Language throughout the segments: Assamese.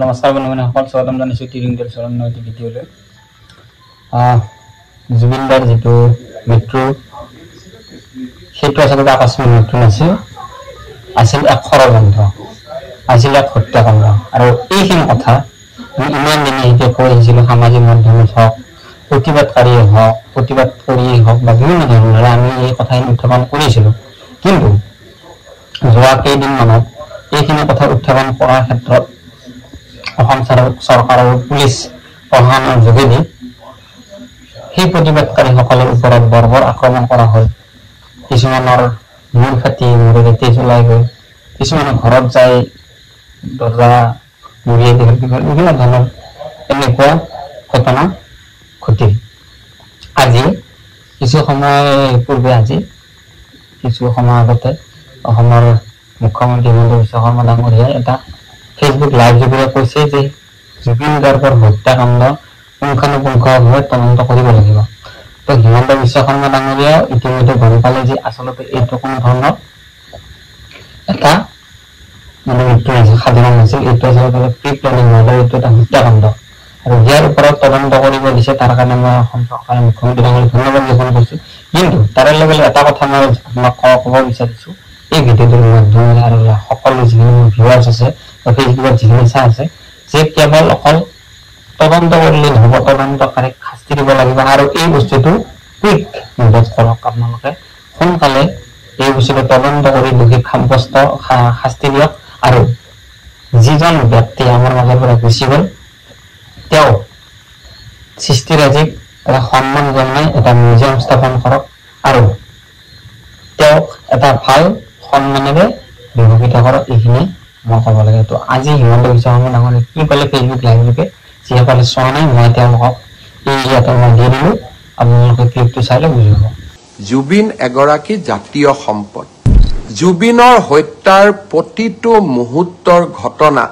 নমস্কাৰ বন্ধুসকল, স্বাগতম জানিছোঁ তিৰিংগল চৰণ নৈতিক ভিডিঅ'লৈ। জুবিনদাৰ যিটো মৃত্যু, সেইটো আচলতে আকস্মিক মৃত্যু নাছিল, আছিল এক ষড়যন্ত্ৰ, আছিল এক হত্যাকাণ্ড। আৰু এইখিনি কথা আমি ইমান দিনে এতিয়া কৈ আহিছিলোঁ, সামাজিক মাধ্যমত হওক, প্ৰতিবাদকাৰীয়ে হওক, প্ৰতিবাদ কৰিয়েই হওক বা বিভিন্ন ধৰণেৰে আমি এই কথাখিনি উত্থাপন কৰিছিলোঁ। কিন্তু যোৱা কেইদিনমানত এইখিনি কথা উত্থাপন কৰাৰ ক্ষেত্ৰত অসম চৰকাৰ আৰু পুলিচ প্ৰশাসনৰ যোগেদি সেই প্ৰতিবাদকাৰীসকলৰ ওপৰত বৰ্বৰ আক্ৰমণ কৰা হয়। কিছুমানৰ মূৰ ফাটি মূৰেৰে তেজ ওলাই গৈ, কিছুমানৰ ঘৰত যাই দৰ্জা মৰিয়াই দিয়ে, বিভিন্ন ধৰণৰ এনেকুৱা ঘটনা ঘটিল। আজি কিছু সময় আগতে অসমৰ মুখ্যমন্ত্ৰী হিমন্ত বিশ্ব শৰ্মা ডাঙৰীয়াই এটা ফেচবুক লাইভ যোগেৰে কৈছে যে জুবিন গাৰ্গৰ হত্যাকাণ্ড পুংখানুপুংখভাৱে তদন্ত কৰিব লাগিব। তো হিমন্ত বিশ্ব শৰ্মা ডাঙৰীয়াই ইতিমধ্যে গম পালে যে আচলতে এইটো কোনো ধৰণৰ এটা মৃত্যু নাছিল, সাধাৰণ নাছিল, এইটো আচলতে প্ৰি প্লেনিং নহ'লে এইটো এটা হত্যাকাণ্ড। আৰু ইয়াৰ ওপৰত তদন্ত কৰিব দিছে, তাৰ কাৰণে মই অসম চৰকাৰে মুখ্যমন্ত্ৰী ডাঙৰীয়াক ধন্যবাদ জ্ঞাপন কৰিছোঁ। কিন্তু তাৰে লগে লগে এটা কথা মই আপোনাক ক'ব বিচাৰিছোঁ, এই ভিডিঅ'টোৰ মাধ্যমেৰে আৰু সকলো যিখিনি ভিউৱাৰ্ছ আছে বা ফেচবুকত যিখিনি চাই আছে, যে কেৱল অকল তদন্ত কৰিলে নহ'ব, তদন্তকাৰীক শাস্তি দিব লাগিব। আৰু এই বস্তুটো কুইক মুভত কৰক, আপোনালোকে সোনকালে এই বস্তুটো তদন্ত কৰি দোষীক শাস্তি দিয়ক। আৰু যিজন ব্যক্তি আমাৰ মাজৰ পৰা গুচি গ'ল, তেওঁ সৃষ্টিৰাজিক এটা সন্মান জনাই এটা মিউজিয়াম স্থাপন কৰক আৰু তেওঁক এটা ভাল সন্মানেৰে বিভূষিত কৰক। এইখিনি মই ক'ব লাগে। তো আজি হিমন্ত বিশ্ব শৰ্মা ডাঙৰীয়াই কি ক'লে ফেচবুক লাইভযোগে, যিসকলে চোৱা নাই মই তেওঁলোকক ইয়াতে মই দি দিলোঁ, আপোনালোকে ক্লিপটো চাইলে বুজি পাব। জুবিন এগৰাকী জাতীয় সম্পদ। জুবিনৰ হত্যাৰ প্ৰতিটো মুহূৰ্তৰ ঘটনা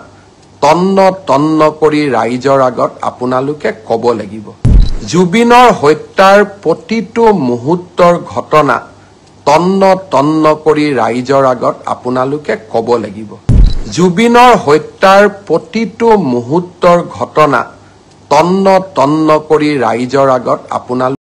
তন্ন তন্ন কৰি ৰাইজৰ আগত আপোনালোকে ক'ব লাগিব। জুবিনৰ হত্যাৰ প্ৰতিটো মুহূৰ্তৰ ঘটনা তন্ন তন্ন কৰি ৰাইজৰ আগত আপোনালোকে ক'ব লাগিব। জুবিনৰ হত্যাৰ প্ৰতিটো মুহূৰ্তৰ ঘটনা তন্ন তন্ন কৰি ৰাইজৰ আগত আপোনালোকে